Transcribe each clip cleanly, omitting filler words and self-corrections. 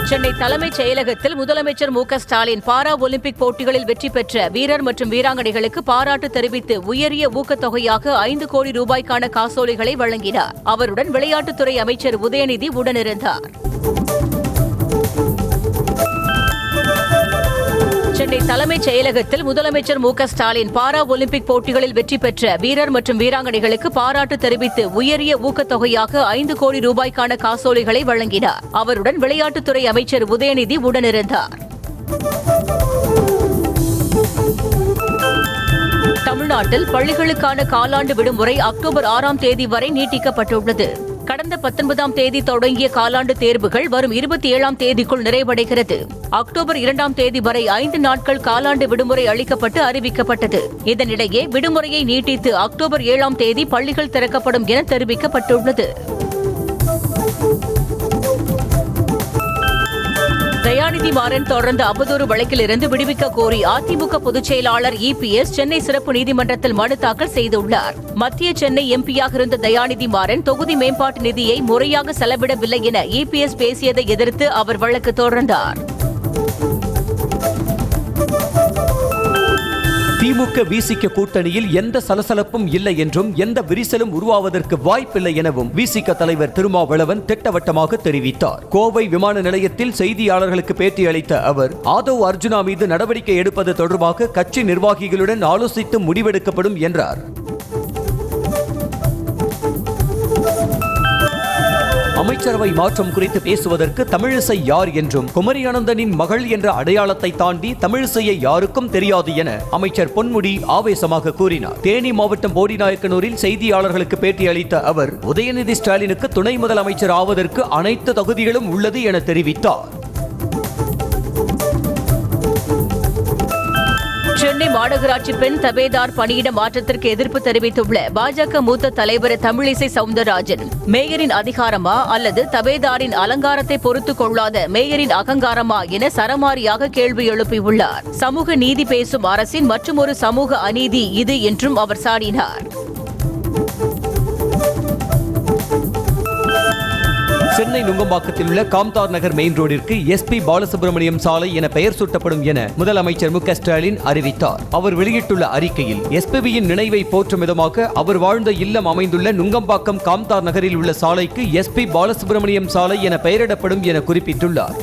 சென்னை தலைமைச் செயலகத்தில் முதலமைச்சர் மு க ஸ்டாலின் பாரா ஒலிம்பிக் போட்டிகளில் வெற்றி பெற்ற வீரர் மற்றும் வீராங்கனைகளுக்கு பாராட்டு தெரிவித்து உயரிய ஊக்கத்தொகையாக 5 கோடி ரூபாய்க்கான காசோலைகளை வழங்கினார். அவருடன் விளையாட்டுத்துறை அமைச்சர் உதயநிதி உடனிருந்தார். சென்னை தலைமைச் செயலகத்தில் முதலமைச்சர் மு க ஸ்டாலின் பாரா ஒலிம்பிக் போட்டிகளில் வெற்றி பெற்ற வீரர் மற்றும் வீராங்கனைகளுக்கு பாராட்டு தெரிவித்து உயரிய ஊக்கத்தொகையாக 5 கோடி ரூபாய்க்கான காசோலைகளை வழங்கினார். அவருடன் விளையாட்டுத்துறை அமைச்சர் உதயநிதி உடனிருந்தார். தமிழ்நாட்டில் பள்ளிகளுக்கான காலாண்டு விடுமுறை அக்டோபர் 6ஆம் தேதி வரை நீட்டிக்கப்பட்டுள்ளது. கடந்த 19ஆம் தேதி தொடங்கிய காலாண்டு தேர்வுகள் வரும் 27ஆம் தேதிக்குள் நிறைவடைகிறது. அக்டோபர் 2ஆம் தேதி வரை 5 நாட்கள் காலாண்டு விடுமுறை அளிக்கப்பட்டு அறிவிக்கப்பட்டது. இதனிடையே விடுமுறையை நீட்டித்து அக்டோபர் 7ஆம் தேதி பள்ளிகள் திறக்கப்படும் என தெரிவிக்கப்பட்டுள்ளது. தயாநிதி மாறன் தொடர்ந்த அவதூறு வழக்கிலிருந்து விடுவிக்க கோரி அதிமுக பொதுச் செயலாளர் EPS சென்னை சிறப்பு நீதிமன்றத்தில் மனு தாக்கல் செய்துள்ளார். மத்திய சென்னை எம்பியாக இருந்த தயாநிதி மாறன் தொகுதி மேம்பாட்டு நிதியை முறையாக செலவிடவில்லை என EPS பேசியதை எதிர்த்து அவர் வழக்கு தொடர்ந்தார். திமுக விசிக கூட்டணியில் எந்த சலசலப்பும் இல்லை என்றும் எந்த விரிசலும் உருவாவதற்கு வாய்ப்பில்லை எனவும் விசிக தலைவர் திருமாவளவன் திட்டவட்டமாக தெரிவித்தார். கோவை விமான நிலையத்தில் செய்தியாளர்களுக்கு பேட்டியளித்த அவர் ஆதவ் அர்ஜுனா மீது நடவடிக்கை எடுப்பது தொடர்பாக கட்சி நிர்வாகிகளுடன் ஆலோசித்து முடிவெடுக்கப்படும் என்றார். அமைச்சரவை மாற்றம் குறித்து பேசுவதற்கு தமிழிசை யார் என்றும் குமரி அனந்தனின் மகள் என்ற அடையாளத்தை தாண்டி தமிழிசையை யாருக்கும் தெரியாது என அமைச்சர் பொன்முடி ஆவேசமாக கூறினார். தேனி மாவட்டம் போடிநாயக்கனூரில் செய்தியாளர்களுக்கு பேட்டியளித்த அவர் உதயநிதி ஸ்டாலினுக்கு துணை முதலமைச்சர் ஆவதற்கு அனைத்து தகுதிகளும் உள்ளது என தெரிவித்தார். சென்னை மாநகராட்சி பெண் தபேதார் பணியிட மாற்றத்திற்கு எதிர்ப்பு தெரிவித்துள்ள பாஜக மூத்த தலைவர் தமிழிசை சவுந்தரராஜன் மேயரின் அதிகாரமா அல்லது தபேதாரின் அலங்காரத்தை பொறுத்துக் கொள்ளாத மேயரின் அகங்காரமா என சரமாரியாக கேள்வி எழுப்பியுள்ளார். சமூக நீதி பேசும் அரசின் மற்றுமொரு சமூக அநீதி இது என்றும் அவர் சாடினார். சென்னை நுங்கம்பாக்கத்தில் உள்ள காம்தார் நகர் மெயின் ரோடிற்கு SP பாலசுப்ரமணியம் சாலை என பெயர் சூட்டப்படும் என முதலமைச்சர் மு க ஸ்டாலின் அறிவித்தார். அவர் வெளியிட்டுள்ள அறிக்கையில் SPBயின் நினைவை போற்றும் விதமாக அவர் வாழ்ந்த இல்லம் அமைந்துள்ள நுங்கம்பாக்கம் காம்தார் நகரில் உள்ள சாலைக்கு SP பாலசுப்ரமணியம் சாலை என பெயரிடப்படும் என குறிப்பிட்டுள்ளார்.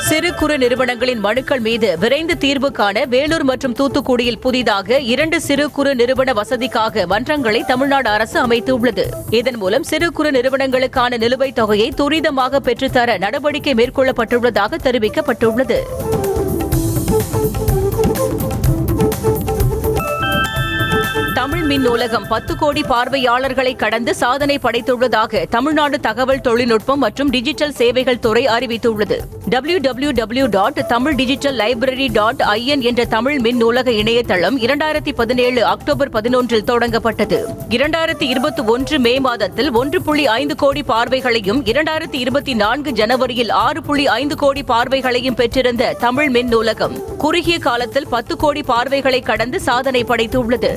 சிறு குறு நிறுவனங்களின் மனுக்கள் மீது விரைந்து தீர்வு காண வேலூர் மற்றும் தூத்துக்குடியில் புதிதாக 2 சிறு குறு நிறுவன வசதிக்காக மன்றங்களை தமிழ்நாடு அரசு அமைத்துள்ளது. இதன் மூலம் சிறு குறு நிறுவனங்களுக்கான நிலுவைத் தொகையை துரிதமாக பெற்றுத்தர நடவடிக்கை மேற்கொள்ளப்பட்டுள்ளதாக தெரிவிக்கப்பட்டுள்ளது. தமிழ் மின் நூலகம் 10 கோடி பார்வையாளர்களை கடந்து சாதனை படைத்துள்ளதாக தமிழ்நாடு தகவல் தொழில்நுட்பம் மற்றும் டிஜிட்டல் சேவைகள் துறை அறிவித்துள்ளது. www.tamildigitallibrary.in என்ற தமிழ் மின் நூலக இணையதளம் 2017 அக்டோபர் 11 தொடங்கப்பட்டது. 2021 மே மாதத்தில் 1.5 கோடி பார்வைகளையும் 2024 ஜனவரியில் 6.5 கோடி பார்வைகளையும் பெற்றிருந்த தமிழ் மின் நூலகம் குறுகிய காலத்தில் 10 கோடி பார்வைகளை கடந்து சாதனை படைத்துள்ளது.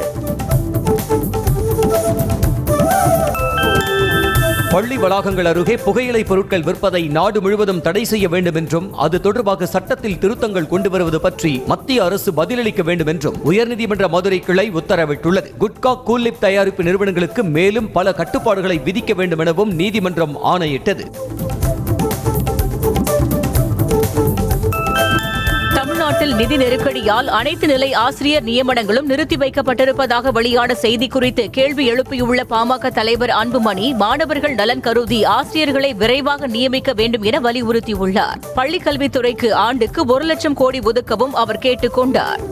பள்ளி வளாகங்கள் அருகே புகையிலை பொருட்கள் விற்பதை நாடு முழுவதும் தடை செய்ய வேண்டும் என்றும் அது தொடர்பாக சட்டத்தில் திருத்தங்கள் கொண்டு வருவது பற்றி மத்திய அரசு பதிலளிக்க வேண்டும் என்றும் உயர்நீதிமன்ற மதுரை கிளை உத்தரவிட்டுள்ளது. குட்கா கூல்லிப் தயாரிப்பு நிறுவனங்களுக்கு மேலும் பல கட்டுப்பாடுகளை விதிக்க வேண்டும் எனவும் நீதிமன்றம் ஆணையிட்டது. தமிழ்நாட்டில் நிதி நெருக்கடியால் அனைத்து நிலை ஆசிரியர் நியமனங்களும் நிறுத்தி வைக்கப்பட்டிருப்பதாக வெளியான செய்தி குறித்து கேள்வி எழுப்பியுள்ள பாமக தலைவர் அன்புமணி மாணவர்கள் நலன் கருதி ஆசிரியர்களை விரைவாக நியமிக்க வேண்டும் என வலியுறுத்தியுள்ளார். பள்ளிக்கல்வித்துறைக்கு ஆண்டுக்கு 1 லட்சம் கோடி ஒதுக்கவும் அவர் கேட்டுக் கொண்டார்.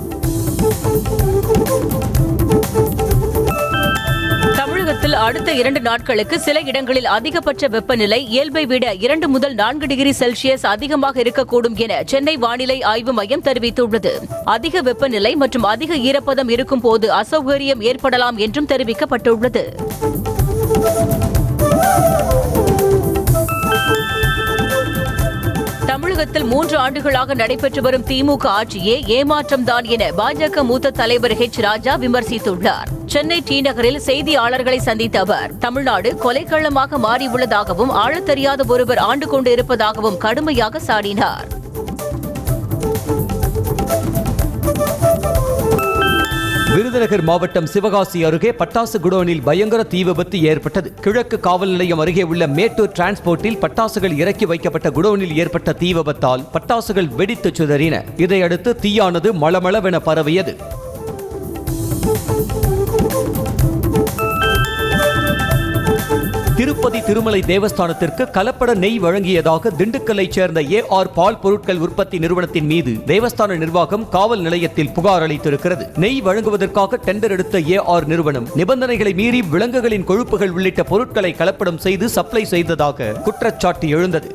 தமிழகத்தில் அடுத்த 2 நாட்களுக்கு சில இடங்களில் அதிகபட்ச வெப்பநிலை இயல்பை விட 2 முதல் 4 டிகிரி செல்சியஸ் அதிகமாக இருக்கக்கூடும் என சென்னை வானிலை ஆய்வு மையம் தெரிவித்துள்ளது. அதிக வெப்பநிலை மற்றும் அதிக ஈரப்பதம் இருக்கும் போது அசௌகரியம் ஏற்படலாம் என்றும் தெரிவிக்கப்பட்டுள்ளது. தமிழகத்தில் 3 ஆண்டுகளாக நடைபெற்று வரும் திமுக ஆட்சியே ஏமாற்றம்தான் என பாஜக மூத்த தலைவர் H. ராஜா விமர்சித்துள்ளார். சென்னை டி நகரில் செய்தியாளர்களை சந்தித்த அவர், தமிழ்நாடு கொலைக்களமாக மாறியுள்ளதாகவும் ஆளத் தெரியாத ஒருவர் ஆண்டு கொண்டு இருப்பதாகவும் கடுமையாக சாடினார். விருதுநகர் மாவட்டம் சிவகாசி அருகே பட்டாசு குடோனில் பயங்கர தீ விபத்து ஏற்பட்டது. கிழக்கு காவல் நிலையம் அருகே உள்ள மேட்டூர் டிரான்ஸ்போர்ட்டில் பட்டாசுகள் இறக்கி வைக்கப்பட்ட குடோனில் ஏற்பட்ட தீ விபத்தால் பட்டாசுகள் வெடித்து சிதறின. இதையடுத்து தீயானது மளமளவென பரவியது. திருப்பதி திருமலை தேவஸ்தானத்திற்கு கலப்பட நெய் வழங்கியதாக திண்டுக்கல்லைச் சேர்ந்த AR பால் பொருட்கள் உற்பத்தி நிறுவனத்தின் மீது தேவஸ்தான நிர்வாகம் காவல் நிலையத்தில் புகார் அளித்திருக்கிறது. நெய் வழங்குவதற்காக டெண்டர் எடுத்த AR நிறுவனம் நிபந்தனைகளை மீறி விலங்குகளின் கொழுப்புகள் உள்ளிட்ட பொருட்களை கலப்படம் செய்து சப்ளை செய்ததாக குற்றச்சாட்டு எழுந்தது.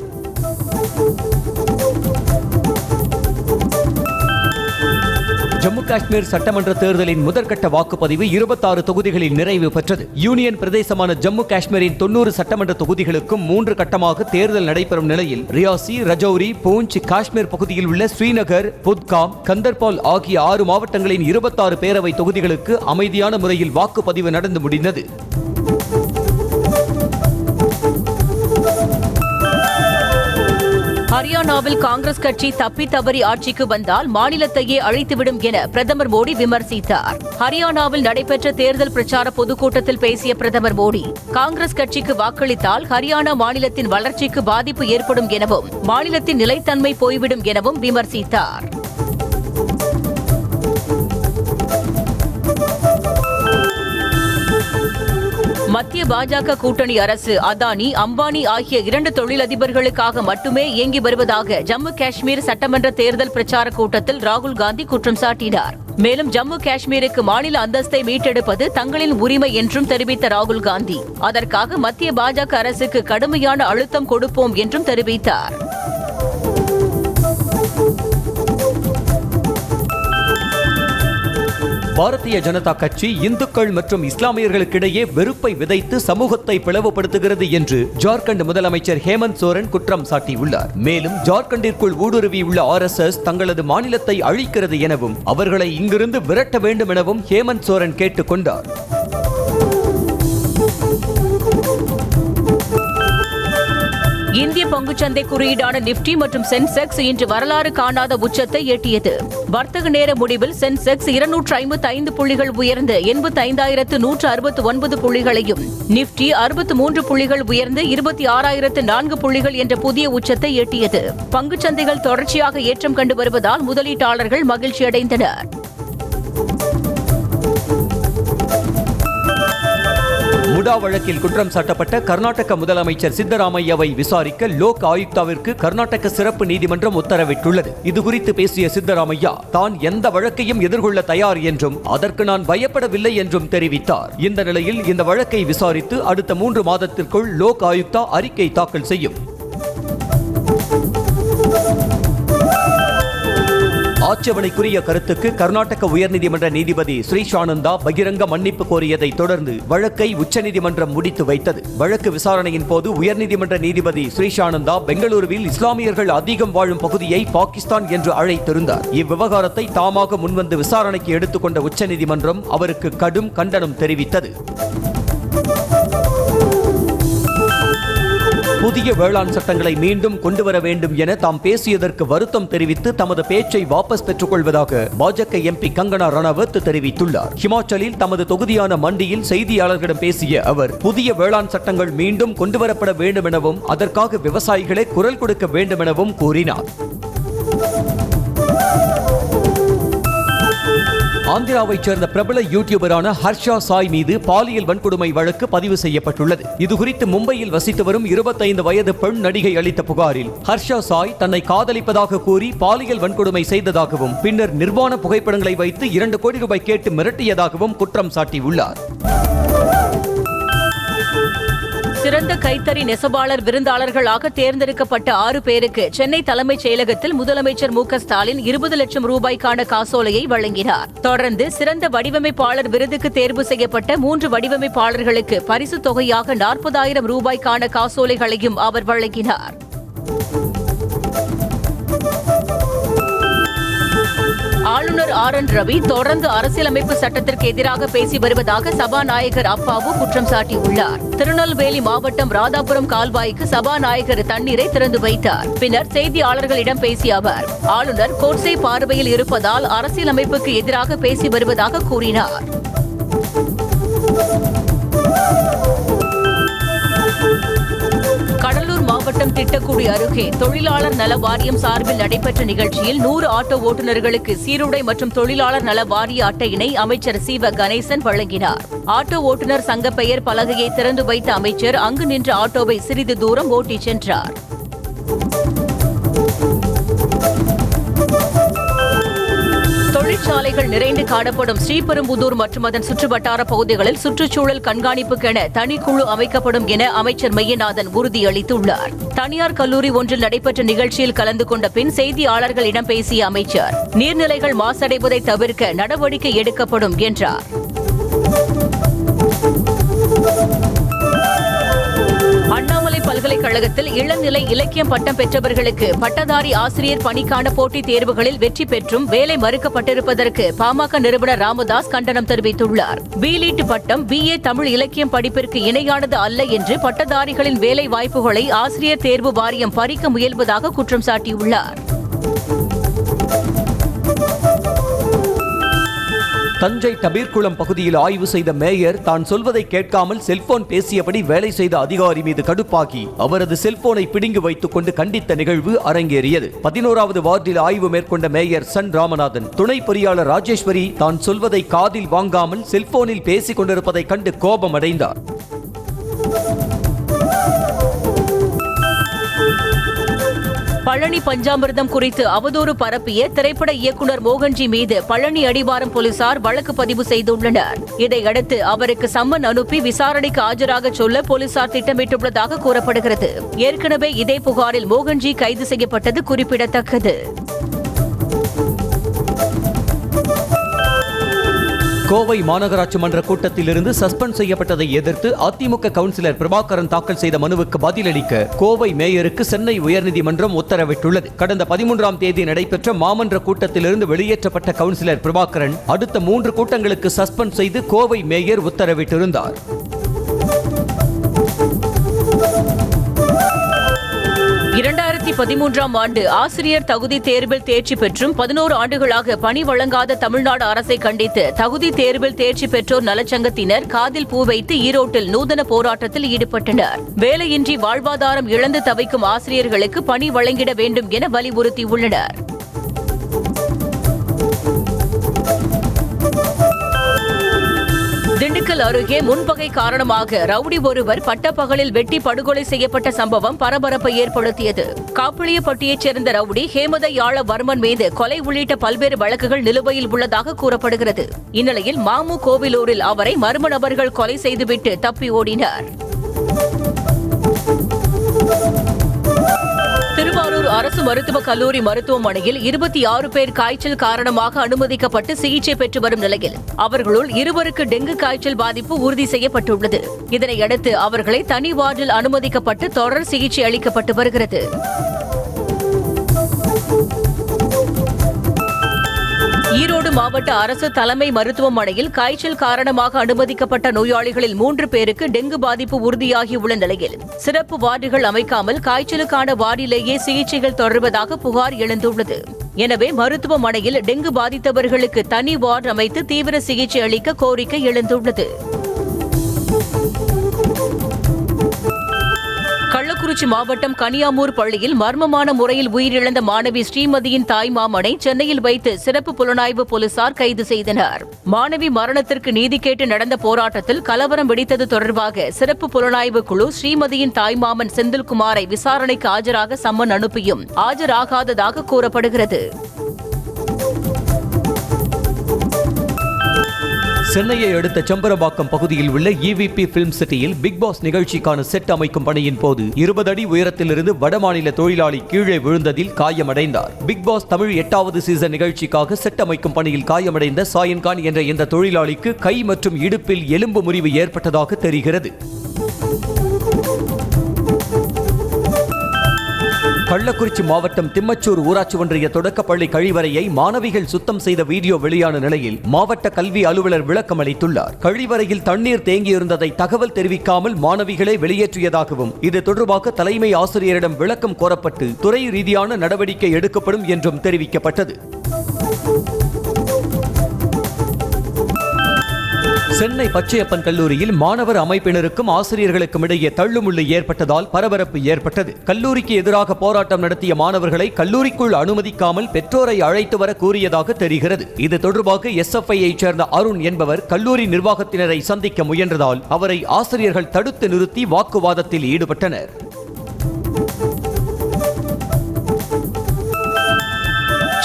ஜம்மு காஷ்மீர் சட்டமன்ற தேர்தலின் முதற்கட்ட வாக்குப்பதிவு 26 தொகுதிகளில் நிறைவு பெற்றது. யூனியன் பிரதேசமான ஜம்மு காஷ்மீரின் 90 சட்டமன்ற தொகுதிகளுக்கும் 3 கட்டமாக தேர்தல் நடைபெறும் நிலையில் ரியாசி, ரஜௌரி, பூஞ்ச், காஷ்மீர் பகுதியில் உள்ள ஸ்ரீநகர், புத்காம், கந்தர்பால் ஆகிய 6 மாவட்டங்களின் 26 பேரவை தொகுதிகளுக்கு அமைதியான முறையில் வாக்குப்பதிவு நடந்து முடிந்தது. ஹரியானாவில் காங்கிரஸ் கட்சி தப்பி தவறி ஆட்சிக்கு வந்தால் மாநிலத்தையே அழித்துவிடும் என பிரதமர் மோடி விமர்சித்தார். ஹரியானாவில் நடைபெற்ற தேர்தல் பிரச்சார பொதுக்கூட்டத்தில் பேசிய பிரதமர் மோடி, காங்கிரஸ் கட்சிக்கு வாக்களித்தால் ஹரியானா மாநிலத்தின் வளர்ச்சிக்கு பாதிப்பு ஏற்படும் எனவும் மாநிலத்தின் நிலைத்தன்மை போய்விடும் எனவும் விமர்சித்தார். மத்திய பாஜக கூட்டணி அரசு அதானி, அம்பானி ஆகிய 2 தொழிலதிபர்களுக்காக மட்டுமே இயங்கி வருவதாக ஜம்மு காஷ்மீர் சட்டமன்ற தேர்தல் பிரச்சார கூட்டத்தில் ராகுல் காந்தி குற்றம் சாட்டினார். மேலும் ஜம்மு காஷ்மீருக்கு மாநில அந்தஸ்தை மீட்டெடுப்பது தங்களின் உரிமை என்றும் தெரிவித்த ராகுல் காந்தி, அதற்காக மத்திய பாஜக அரசுக்கு கடுமையான அழுத்தம் கொடுப்போம் என்றும் தெரிவித்தார். பாரதிய ஜனதா கட்சி இந்துக்கள் மற்றும் இஸ்லாமியர்களுக்கிடையே வெறுப்பை விதைத்து சமூகத்தை பிளவுபடுத்துகிறது என்று ஜார்க்கண்ட் முதலமைச்சர் ஹேமந்த் சோரன் குற்றம் சாட்டியுள்ளார். மேலும் ஜார்க்கண்டிற்குள் ஊடுருவியுள்ள RSS தங்களது மாநிலத்தை அழிக்கிறது எனவும் அவர்களை இங்கிருந்து விரட்ட வேண்டும் எனவும் ஹேமந்த் சோரன் கேட்டுக் கொண்டார். இந்திய பங்குச்சந்தை குறியீடான நிப்டி மற்றும் சென்செக்ஸ் இன்று வரலாறு காணாத உச்சத்தை எட்டியது. வர்த்தக நேர முடிவில் சென்செக்ஸ் 255 புள்ளிகள் உயர்ந்து 85,169 புள்ளிகளையும், நிப்டி 63 புள்ளிகள் உயர்ந்து 26,004 புள்ளிகள் என்ற புதிய உச்சத்தை எட்டியது. பங்குச்சந்தைகள் தொடர்ச்சியாக ஏற்றம் கண்டு வருவதால் முதலீட்டாளர்கள் மகிழ்ச்சியடைந்தனர். முடா வழக்கில் குற்றம் சாட்டப்பட்ட கர்நாடக முதலமைச்சர் சித்தராமையாவை விசாரிக்க லோக் ஆயுக்தாவிற்கு கர்நாடக சிறப்பு நீதிமன்றம் உத்தரவிட்டுள்ளது. இதுகுறித்து பேசிய சித்தராமையா, தான் எந்த வழக்கையும் எதிர்கொள்ள தயார் என்றும் அதற்கு நான் பயப்படவில்லை என்றும் தெரிவித்தார். இந்த நிலையில் இந்த வழக்கை விசாரித்து அடுத்த 3 மாதத்திற்குள் லோக் ஆயுக்தா அறிக்கை தாக்கல் செய்யும். ஆட்சேபனைக்குரிய கருத்துக்கு கர்நாடக உயர்நீதிமன்ற நீதிபதி ஸ்ரீஷானந்தா பகிரங்க மன்னிப்பு கோரியதை தொடர்ந்து வழக்கை உச்சநீதிமன்றம் முடித்து வைத்தது. வழக்கு விசாரணையின் போது உயர்நீதிமன்ற நீதிபதி ஸ்ரீஷானந்தா பெங்களூருவில் இஸ்லாமியர்கள் அதிகம் வாழும் பகுதியை பாகிஸ்தான் என்று அழைத்திருந்தார். இவ்விவகாரத்தை தாமாக முன்வந்து விசாரணைக்கு எடுத்துக்கொண்ட உச்சநீதிமன்றம் அவருக்கு கடும் கண்டனம் தெரிவித்தது. புதிய வேளாண் சட்டங்களை மீண்டும் கொண்டுவர வேண்டும் என தாம் பேசியதற்கு வருத்தம் தெரிவித்து தமது பேச்சை வாபஸ் பெற்றுக் கொள்வதாக பாஜக MP கங்கனா ரணவத் தெரிவித்துள்ளார். ஹிமாச்சலில் தமது தொகுதியான மண்டியில் செய்தியாளர்களிடம் பேசிய அவர், புதிய வேளாண் சட்டங்கள் மீண்டும் கொண்டுவரப்பட வேண்டும் எனவும் அதற்காக விவசாயிகளே குரல் கொடுக்க வேண்டும் எனவும் கூறினார். ஆந்திராவைச் சேர்ந்த பிரபல யூடியூபரான ஹர்ஷா சாய் மீது பாலியல் வன்கொடுமை வழக்கு பதிவு செய்யப்பட்டுள்ளது. இதுகுறித்து மும்பையில் வசித்து வரும் 25 வயது பெண் நடிகை அளித்த புகாரில் ஹர்ஷா சாய் தன்னை காதலிப்பதாக கூறி பாலியல் வன்கொடுமை செய்ததாகவும் பின்னர் நிர்வாண புகைப்படங்களை வைத்து 2 கோடி ரூபாய் கேட்டு மிரட்டியதாகவும் குற்றம் சாட்டியுள்ளார். சிறந்த கைத்தறி நெசவாளர் விருந்தாளர்களாக தேர்ந்தெடுக்கப்பட்ட 6 பேருக்கு சென்னை தலைமைச் செயலகத்தில் முதலமைச்சர் மு க ஸ்டாலின் 20 லட்சம் ரூபாய்க்கான காசோலையை வழங்கினார். தொடர்ந்து சிறந்த வடிவமைப்பாளர் விருதுக்கு தேர்வு செய்யப்பட்ட 3 வடிவமைப்பாளர்களுக்கு பரிசுத் தொகையாக 40,000 ரூபாய்க்கான காசோலைகளையும் அவர் வழங்கினார். ஆளுநர் RN ரவி தொடர்ந்து அரசியலமைப்பு சட்டத்திற்கு எதிராக பேசி வருவதாக சபாநாயகர் அப்பாவு குற்றம் சாட்டியுள்ளார். திருநெல்வேலி மாவட்டம் ராதாபுரம் கால்வாய்க்கு சபாநாயகர் தண்ணீரை திறந்து வைத்தார். பின்னர் செய்தியாளர்களிடம் பேசிய அவர், ஆளுநர் கோட்சே பார்வையில் இருப்பதால் அரசியலமைப்புக்கு எதிராக பேசி வருவதாக கூறினார். கடலூர் மாவட்டம் திட்டக்குடி அருகே தொழிலாளர் நல வாரியம் சார்பில் நடைபெற்ற நிகழ்ச்சியில் 100 ஆட்டோ ஓட்டுநர்களுக்கு சீருடை மற்றும் தொழிலாளர் நல வாரிய அட்டையினை அமைச்சர் சிவ கணேசன் வழங்கினார். ஆட்டோ ஓட்டுநர் சங்க பெயர் பலகையை திறந்து வைத்த அமைச்சர் அங்கு நின்ற ஆட்டோவை சிறிது தூரம் ஓட்டிச் சென்றார். தொழிற்சாலைகள் நிறைந்து காணப்படும் ஸ்ரீபெரும்புதூர் மற்றும் அதன் சுற்றுவட்டார பகுதிகளில் சுற்றுச்சூழல் கண்காணிப்புக்கென தனிக்குழு அமைக்கப்படும் என அமைச்சர் மெய்யநாதன் உறுதியளித்துள்ளார். தனியார் கல்லூரி ஒன்றில் நடைபெற்ற நிகழ்ச்சியில் கலந்து கொண்ட பின் செய்தியாளர்களிடம் பேசிய அமைச்சர், நீர்நிலைகள் மாசடைவதை தவிர்க்க நடவடிக்கை எடுக்கப்படும் என்றார். அண்ணாமலை பல்கலைக்கழகத்தில் இளநிலை இலக்கியம் பட்டம் பெற்றவர்களுக்கு பட்டதாரி ஆசிரியர் பணிக்கான போட்டித் தேர்வுகளில் வெற்றி பெற்றும் வேலை மறுக்கப்பட்டிருப்பதற்கு பாமக நிறுவனர் ராமதாஸ் கண்டனம் தெரிவித்துள்ளார். பிலிட் பட்டம் BA தமிழ் இலக்கியம் படிப்பிற்கு இணையானது அல்ல என்று பட்டதாரிகளின் வேலை வாய்ப்புகளை ஆசிரியர் தேர்வு வாரியம் பறிக்க முயல்வதாக குற்றம் சாட்டியுள்ளார். தஞ்சை டபீர்குளம் பகுதியில் ஆய்வு செய்த மேயர் தான் சொல்வதை கேட்காமல் செல்போன் பேசியபடி வேலை செய்த அதிகாரி மீது கடுப்பாகி அவரது செல்போனை பிடுங்கி வைத்துக் கொண்டு கண்டித்த நிகழ்வு அரங்கேறியது. 11வது வார்டில் ஆய்வு மேற்கொண்ட மேயர் சன் ராமநாதன் துணை பொறியாளர் ராஜேஸ்வரி தான் சொல்வதை காதில் வாங்காமல் செல்போனில் பேசிக் கொண்டிருப்பதை கண்டு கோபமடைந்தார். பழனி பஞ்சாமிர்தம் குறித்து அவதூறு பரப்பிய திரைப்பட இயக்குநர் மோகன்ஜி மீது பழனி அடிவாரம் போலீசார் வழக்கு பதிவு செய்துள்ளனர். இதையடுத்து அவருக்கு சம்மன் அனுப்பி விசாரணைக்கு ஆஜராக சொல்ல போலீசார் திட்டமிட்டுள்ளதாக கூறப்படுகிறது. ஏற்கனவே இதே புகாரில் மோகன்ஜி கைது செய்யப்பட்டது குறிப்பிடத்தக்கது. கோவை மாநகராட்சி மன்ற கூட்டத்திலிருந்து சஸ்பெண்ட் செய்யப்பட்டதை எதிர்த்து அதிமுக கவுன்சிலர் பிரபாகரன் தாக்கல் செய்த மனுவுக்கு பதிலளிக்க கோவை மேயருக்கு சென்னை உயர்நீதிமன்றம் உத்தரவிட்டுள்ளது. கடந்த 13ஆம் தேதி நடைபெற்ற மாமன்ற கூட்டத்திலிருந்து வெளியேற்றப்பட்ட கவுன்சிலர் பிரபாகரன் அடுத்த 3 கூட்டங்களுக்கு சஸ்பெண்ட் செய்து கோவை மேயர் உத்தரவிட்டிருந்தார். ஆண்டு ஆசிரியர் தகுதி தேர்வில் தேர்ச்சி பெற்றும் 11 ஆண்டுகளாக பணி வழங்காத தமிழ்நாடு அரசை கண்டித்து தகுதி தேர்வில் தேர்ச்சி பெற்றோர் நலச்சங்கத்தினர் காதில் பூ வைத்து ஈரோட்டில் நூதன போராட்டத்தில் ஈடுபட்டனர். வேலையின்றி வாழ்வாதாரம் இழந்து தவிக்கும் ஆசிரியர்களுக்கு பணி வழங்கிட வேண்டும் என வலியுறுத்தியுள்ளனர். திண்டுக்கல் அருகே முன்பகை காரணமாக ரவுடி ஒருவர் பட்டப்பகலில் வெட்டி படுகொலை செய்யப்பட்ட சம்பவம் பரபரப்பை ஏற்படுத்தியது. காப்பிளியப்பட்டியைச் சேர்ந்த ரவுடி ஹேமதயாளவர்மன் மீது கொலை உள்ளிட்ட பல்வேறு வழக்குகள் நிலுவையில் உள்ளதாக கூறப்படுகிறது. இந்நிலையில் மாமு கோவிலூரில் அவரை மர்ம நபர்கள் கொலை செய்துவிட்டு தப்பி ஓடினர். திருவாரூர் அரசு மருத்துவக் கல்லூரி மருத்துவமனையில் 26 பேர் காய்ச்சல் காரணமாக அனுமதிக்கப்பட்டு சிகிச்சை பெற்று வரும் நிலையில் அவர்களுள் 2 டெங்கு காய்ச்சல் பாதிப்பு உறுதி செய்யப்பட்டுள்ளது. இதனையடுத்து அவர்களை தனி வார்டில் அனுமதிக்கப்பட்டு தொடர் சிகிச்சை அளிக்கப்பட்டு வருகிறது. ஈரோடு மாவட்ட அரசு தலைமை மருத்துவமனையில் காய்ச்சல் காரணமாக அனுமதிக்கப்பட்ட நோயாளிகளில் 3 பேருக்கு டெங்கு பாதிப்பு உறுதியாகியுள்ள நிலையில் சிறப்பு வார்டுகள் அமைக்காமல் காய்ச்சலுக்கான வார்டிலேயே சிகிச்சைகள் தொடர்வதாக புகார் எழுந்துள்ளது. எனவே மருத்துவமனையில் டெங்கு பாதித்தவர்களுக்கு தனி வார்டு அமைத்து தீவிர சிகிச்சை அளிக்க கோரிக்கை எழுந்துள்ளது. கள்ளக்குறிச்சி மாவட்டம் கனியாமூர் பள்ளியில் மர்மமான முறையில் உயிரிழந்த மாணவி ஸ்ரீமதியின் தாய் மாமனை சென்னையில் வைத்து சிறப்பு புலனாய்வு போலீசார் கைது செய்தனர். மாணவி மரணத்திற்கு நீதி கேட்டு நடந்த போராட்டத்தில் கலவரம் வெடித்தது தொடர்பாக சிறப்பு புலனாய்வு குழு ஸ்ரீமதியின் தாய்மாமன் செந்தில்குமாரை விசாரணைக்கு ஆஜராக சம்மன் அனுப்பியும் ஆஜராகாததாக கூறப்படுகிறது. சென்னையை அடுத்த செம்பரம்பாக்கம் பகுதியில் உள்ள EVP பிலிம் சிட்டியில் பிக் பாஸ் நிகழ்ச்சிக்கான செட் அமைக்கும் பணியின் போது 20 அடி உயரத்திலிருந்து வடமாநில தொழிலாளி கீழே விழுந்ததில் காயமடைந்தார். பிக் பாஸ் தமிழ் 8வது சீசன் நிகழ்ச்சிக்காக செட் அமைக்கும் பணியில் காயமடைந்த சாயன்கான் என்ற இந்த தொழிலாளிக்கு கை மற்றும் இடுப்பில் எலும்பு முறிவு ஏற்பட்டதாக தெரிகிறது. கள்ளக்குறிச்சி மாவட்டம் திம்மச்சூர் ஊராட்சி ஒன்றிய தொடக்கப்பள்ளி கழிவறையை மாணவிகள் சுத்தம் செய்த வீடியோ வெளியான நிலையில் மாவட்ட கல்வி அலுவலர் விளக்கம் அளித்துள்ளார். கழிவறையில் தண்ணீர் தேங்கியிருந்ததை தகவல் தெரிவிக்காமல் மாணவிகளே வெளியேற்றியதாகவும் இது தொடர்பாக தலைமை ஆசிரியரிடம் விளக்கம் கோரப்பட்டு துறை ரீதியான நடவடிக்கை எடுக்கப்படும் என்றும் தெரிவிக்கப்பட்டது. சென்னை பச்சையப்பன் கல்லூரியில் மாணவர் அமைப்பினருக்கும் ஆசிரியர்களுக்கும் இடையே தள்ளுமுள்ளு ஏற்பட்டதால் பரபரப்பு ஏற்பட்டது. கல்லூரிக்கு எதிராக போராட்டம் நடத்திய மாணவர்களை கல்லூரிக்குள் அனுமதிக்காமல் பெற்றோரை அழைத்து வர கூறியதாக தெரிகிறது. இது தொடர்பாக SFI-ஐ சேர்ந்த அருண் என்பவர் கல்லூரி நிர்வாகத்தினரை சந்திக்க முயன்றதால் அவரை ஆசிரியர்கள் தடுத்து நிறுத்தி வாக்குவாதத்தில் ஈடுபட்டனர்.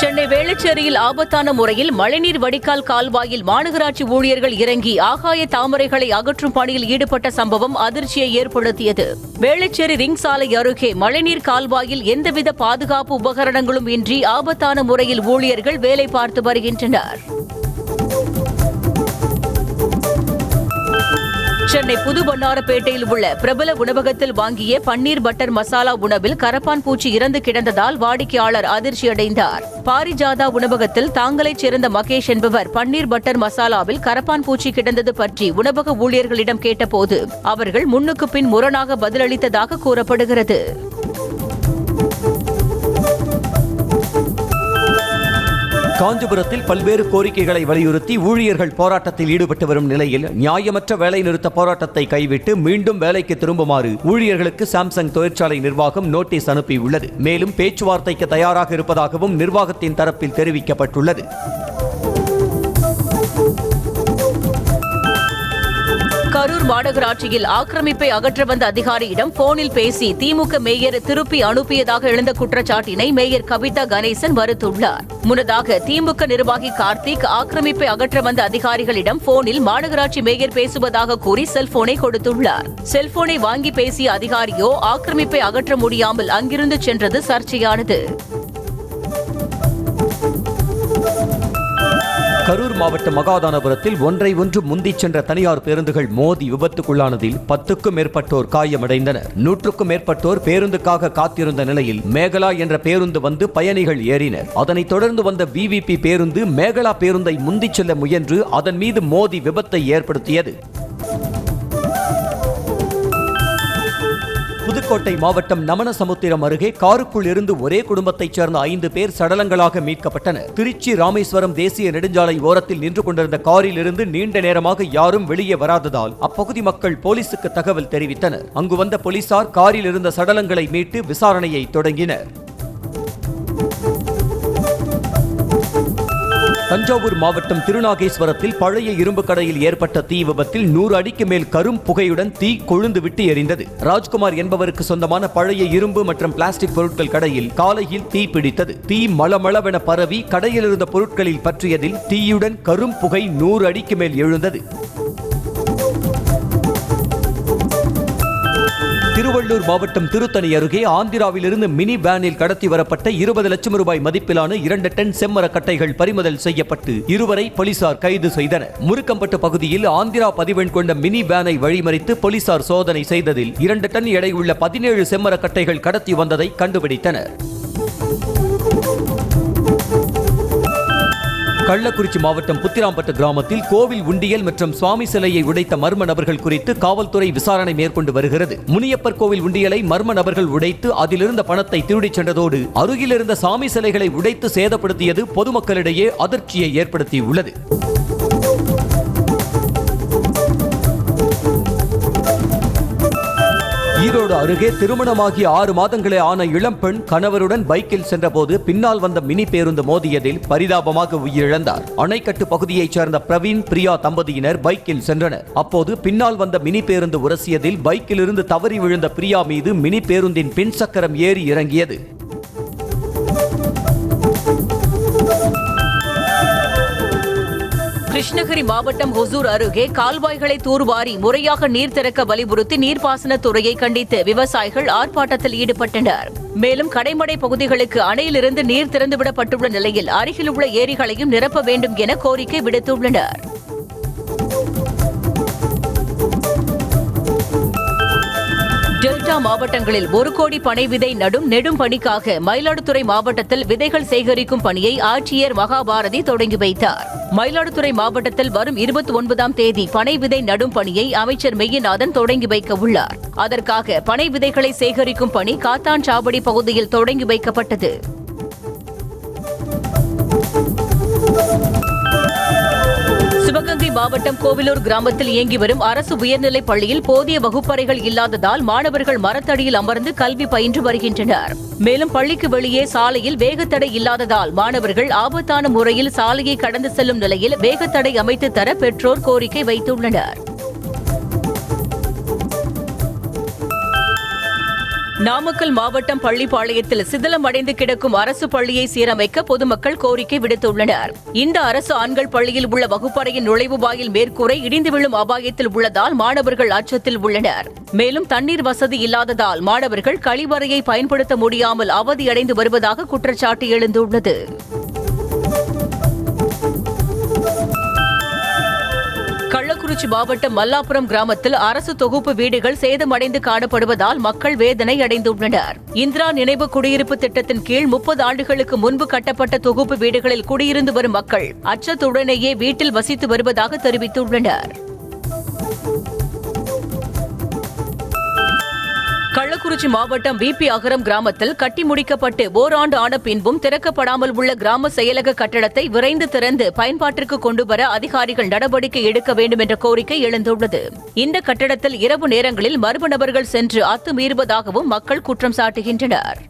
சென்னை வேளச்சேரியில் ஆபத்தான முறையில் மழைநீர் வடிகால் கால்வாயில் மாநகராட்சி ஊழியர்கள் இறங்கி ஆகாய தாமரைகளை அகற்றும் பணியில் ஈடுபட்ட சம்பவம் அதிர்ச்சியை ஏற்படுத்தியது. வேளச்சேரி ரிங் சாலை அருகே மழைநீர் கால்வாயில் எந்தவித பாதுகாப்பு உபகரணங்களும் இன்றி ஆபத்தான முறையில் ஊழியர்கள் வேலை பார்த்து வருகின்றனர். சென்னை புது வண்ணாரப்பேட்டையில் உள்ள பிரபல உணவகத்தில் வாங்கிய பன்னீர் பட்டர் மசாலா உணவில் கரப்பான் பூச்சி இறந்து கிடந்ததால் வாடிக்கையாளர் அதிர்ச்சியடைந்தார். பாரிஜாதா உணவகத்தில் தாங்களைச் சேர்ந்த மகேஷ் என்பவர் பன்னீர் பட்டர் மசாலாவில் கரப்பான் பூச்சி கிடந்தது பற்றி உணவக ஊழியர்களிடம் கேட்டபோது அவர்கள் முன்னுக்கு பின் முரணாக பதிலளித்ததாக கூறப்படுகிறது. காஞ்சிபுரத்தில் பல்வேறு கோரிக்கைகளை வலியுறுத்தி ஊழியர்கள் போராட்டத்தில் ஈடுபட்டு வரும் நிலையில் நியாயமற்ற வேலை நிறுத்த போராட்டத்தை கைவிட்டு மீண்டும் வேலைக்கு திரும்புமாறு ஊழியர்களுக்கு சாம்சங் தொழிற்சாலை நிர்வாகம் நோட்டீஸ் அனுப்பியுள்ளது. மேலும் பேச்சுவார்த்தைக்கு தயாராக இருப்பதாகவும் நிர்வாகத்தின் தரப்பில் தெரிவிக்கப்பட்டுள்ளது. கரூர் மாநகராட்சியில் ஆக்கிரமிப்பை அகற்ற வந்த அதிகாரியிடம் போனில் பேசி திமுக மேயர் திருப்பி அனுப்பியதாக எழுந்த குற்றச்சாட்டினை மேயர் கவிதா கணேசன் மறுத்துள்ளார். முன்னதாக திமுக நிர்வாகி கார்த்திக் ஆக்கிரமிப்பை அகற்ற வந்த அதிகாரிகளிடம் போனில் மாநகராட்சி மேயர் பேசுவதாக கூறி செல்போனை கொடுத்துள்ளார். செல்போனை வாங்கி பேசிய அதிகாரியோ ஆக்கிரமிப்பை அகற்ற முடியாமல் அங்கிருந்து சென்றது சர்ச்சையானது. கரூர் மாவட்ட மகாதானபுரத்தில் ஒன்றை முந்திச் சென்ற தனியார் பேருந்துகள் மோதி விபத்துக்குள்ளானதில் 10க்கும் மேற்பட்டோர் காயமடைந்தனர். 100க்கும் மேற்பட்டோர் பேருந்துக்காக காத்திருந்த நிலையில் மேகலா என்ற பேருந்து வந்து பயணிகள் ஏறினர். அதனைத் தொடர்ந்து வந்த VVP பேருந்து மேகலா பேருந்தை முந்திச் செல்ல முயன்று அதன் மீது மோதி விபத்தை ஏற்படுத்தியது. புதுக்கோட்டை மாவட்டம் நமனசமுத்திரம் அருகே காருக்குள் இருந்து ஒரே குடும்பத்தைச் சேர்ந்த 5 பேர் சடலங்களாக மீட்கப்பட்டனர். திருச்சி ராமேஸ்வரம் தேசிய நெடுஞ்சாலை ஓரத்தில் நின்று கொண்டிருந்த காரில் இருந்து நீண்ட நேரமாக யாரும் வெளியே வராததால் அப்பகுதி மக்கள் போலீசுக்கு தகவல் தெரிவித்தனர். அங்கு வந்த போலீசார் காரில் இருந்த சடலங்களை மீட்டு விசாரணையை தொடங்கினர். தஞ்சாவூர் மாவட்டம் திருநாகேஸ்வரத்தில் பழைய இரும்பு கடையில் ஏற்பட்ட தீ விபத்தில் 100 அடிக்கு மேல் கரும் புகையுடன் தீ கொழுந்து விட்டு எரிந்தது. ராஜ்குமார் என்பவருக்கு சொந்தமான பழைய இரும்பு மற்றும் பிளாஸ்டிக் பொருட்கள் கடையில் காலையில் தீ பிடித்தது. தீ மளமளவென பரவி கடையில் இருந்த பொருட்களில் பற்றியதில் தீயுடன் கரும் புகை 100 அடிக்கு மேல் எழுந்தது. திருவள்ளூர் மாவட்டம் திருத்தணி அருகே ஆந்திராவிலிருந்து மினி வேனில் கடத்தி வரப்பட்ட 20 லட்சம் ரூபாய் மதிப்பிலான 2 டன் செம்மர கட்டைகள் பறிமுதல் செய்யப்பட்டு இருவரை போலீசார் கைது செய்தனர். முருக்கம்பட்டு பகுதியில் ஆந்திரா பதிவெண் கொண்ட மினி வேனை வழிமறித்து போலீசார் சோதனை செய்ததில் 2 டன் எடை உள்ள 17 செம்மர கட்டைகள் கடத்தி வந்ததை கண்டுபிடித்தனர். கள்ளக்குறிச்சி மாவட்டம் புத்திராம்பட்டு கிராமத்தில் கோவில் உண்டியல் மற்றும் சுவாமி சிலையை உடைத்த மர்ம நபர்கள் குறித்து காவல்துறை விசாரணை மேற்கொண்டு வருகிறது. முனியப்பர் கோவில் உண்டியலை மர்ம நபர்கள் உடைத்து அதிலிருந்த பணத்தை திருடிச் சென்றதோடு அருகில் இருந்த சாமி சிலைகளை உடைத்து சேதப்படுத்தியது பொதுமக்களிடையே அதிர்ச்சியை ஏற்படுத்தியுள்ளது. ஈரோடு அருகே திருமணமாகி 6 மாதங்களே ஆன இளம்பெண் கணவருடன் பைக்கில் சென்றபோது பின்னால் வந்த மினி பேருந்து மோதியதில் பரிதாபமாக உயிரிழந்தார். அணைக்கட்டு பகுதியைச் சேர்ந்த பிரவீன் பிரியா தம்பதியினர் பைக்கில் சென்றனர். அப்போது பின்னால் வந்த மினி பேருந்து உரசியதில் பைக்கில் இருந்து தவறி விழுந்த பிரியா மீது மினி பேருந்தின் பின் சக்கரம் ஏறி இறங்கியது. கிருஷ்ணகிரி மாவட்டம் ஒசூர் அருகே கால்வாய்களை தூர்வாரி முறையாக நீர் திறக்க வலியுறுத்தி நீர்ப்பாசனத்துறையை கண்டித்து விவசாயிகள் ஆர்ப்பாட்டத்தில் ஈடுபட்டனர். மேலும் கடைமடை பகுதிகளுக்கு அணையிலிருந்து நீர் திறந்துவிடப்பட்டுள்ள நிலையில் அருகில் உள்ள ஏரிகளையும் நிரப்ப வேண்டும் என கோரிக்கை விடுத்துள்ளனர். டெல்டா மாவட்டங்களில் 1 கோடி பனை விதை நெடும் பணிக்காக மயிலாடுதுறை மாவட்டத்தில் விதைகள் சேகரிக்கும் பணியை ஆட்சியர் மகாபாரதி தொடங்கி வைத்தார். மயிலாடுதுறை மாவட்டத்தில் வரும் 29ஆம் தேதி பனை விதை நடும் பணியை அமைச்சர் மெய்யநாதன் தொடங்கி வைக்க உள்ளார். அதற்காக பனை விதைகளை சேகரிக்கும் பணி காத்தான்சாவடி பகுதியில் தொடங்கி வைக்கப்பட்டது. சிவகங்கை மாவட்டம் கோவிலூர் கிராமத்தில் இயங்கி வரும் அரசு உயர்நிலைப் பள்ளியில் போதிய வகுப்பறைகள் இல்லாததால் மாணவர்கள் மரத்தடியில் அமர்ந்து கல்வி பயின்று வருகின்றனர். மேலும் பள்ளிக்கு வெளியே சாலையில் வேகத்தடை இல்லாததால் மாணவர்கள் ஆபத்தான முறையில் சாலையை கடந்து செல்லும் நிலையில் வேகத்தடை அமைத்து தர பெற்றோர் கோரிக்கை வைத்துள்ளனர். நாமக்கல் மாவட்டம் பள்ளிப்பாளையத்தில் சிதிலமடைந்து கிடக்கும் அரசு பள்ளியை சீரமைக்க பொதுமக்கள் கோரிக்கை விடுத்துள்ளனர். இந்த அரசு ஆண்கள் பள்ளியில் உள்ள வகுப்பறையின் நுழைவு வாயில் மேற்கூரை இடிந்து விழும் அபாயத்தில் உள்ளதால் மாணவர்கள் அச்சத்தில் உள்ளனர். மேலும் தண்ணீர் வசதி இல்லாததால் மாணவர்கள் கழிவறையை பயன்படுத்த முடியாமல் அவதியடைந்து வருவதாக குற்றச்சாட்டு எழுந்துள்ளது. கள்ளக்குறிச்சி மாவட்டம் மல்லாபுரம் கிராமத்தில் அரசு தொகுப்பு வீடுகள் சேதமடைந்து காணப்படுவதால் மக்கள் வேதனை அடைந்துள்ளனர். இந்திரா நினைவு குடியிருப்பு திட்டத்தின் கீழ் 30 ஆண்டுகளுக்கு முன்பு கட்டப்பட்ட தொகுப்பு வீடுகளில் குடியிருந்து வரும் மக்கள் அச்சத்துடனேயே வீட்டில் வசித்து வருவதாக தெரிவித்துள்ளனர். கள்ளக்குறிச்சி மாவட்டம் விபி அகரம் கிராமத்தில் கட்டி முடிக்கப்பட்டு ஓராண்டு ஆன பின்பும் திறக்கப்படாமல் உள்ள கிராம செயலக கட்டடத்தை விரைந்து திறந்து பயன்பாட்டிற்கு கொண்டுவர அதிகாரிகள் நடவடிக்கை எடுக்க வேண்டும் என்ற கோரிக்கை எழுந்துள்ளது. இந்த கட்டடத்தில் இரவு நேரங்களில் மர்ம நபர்கள் சென்று அத்துமீறுவதாகவும் மக்கள் குற்றம் சாட்டுகின்றனர்.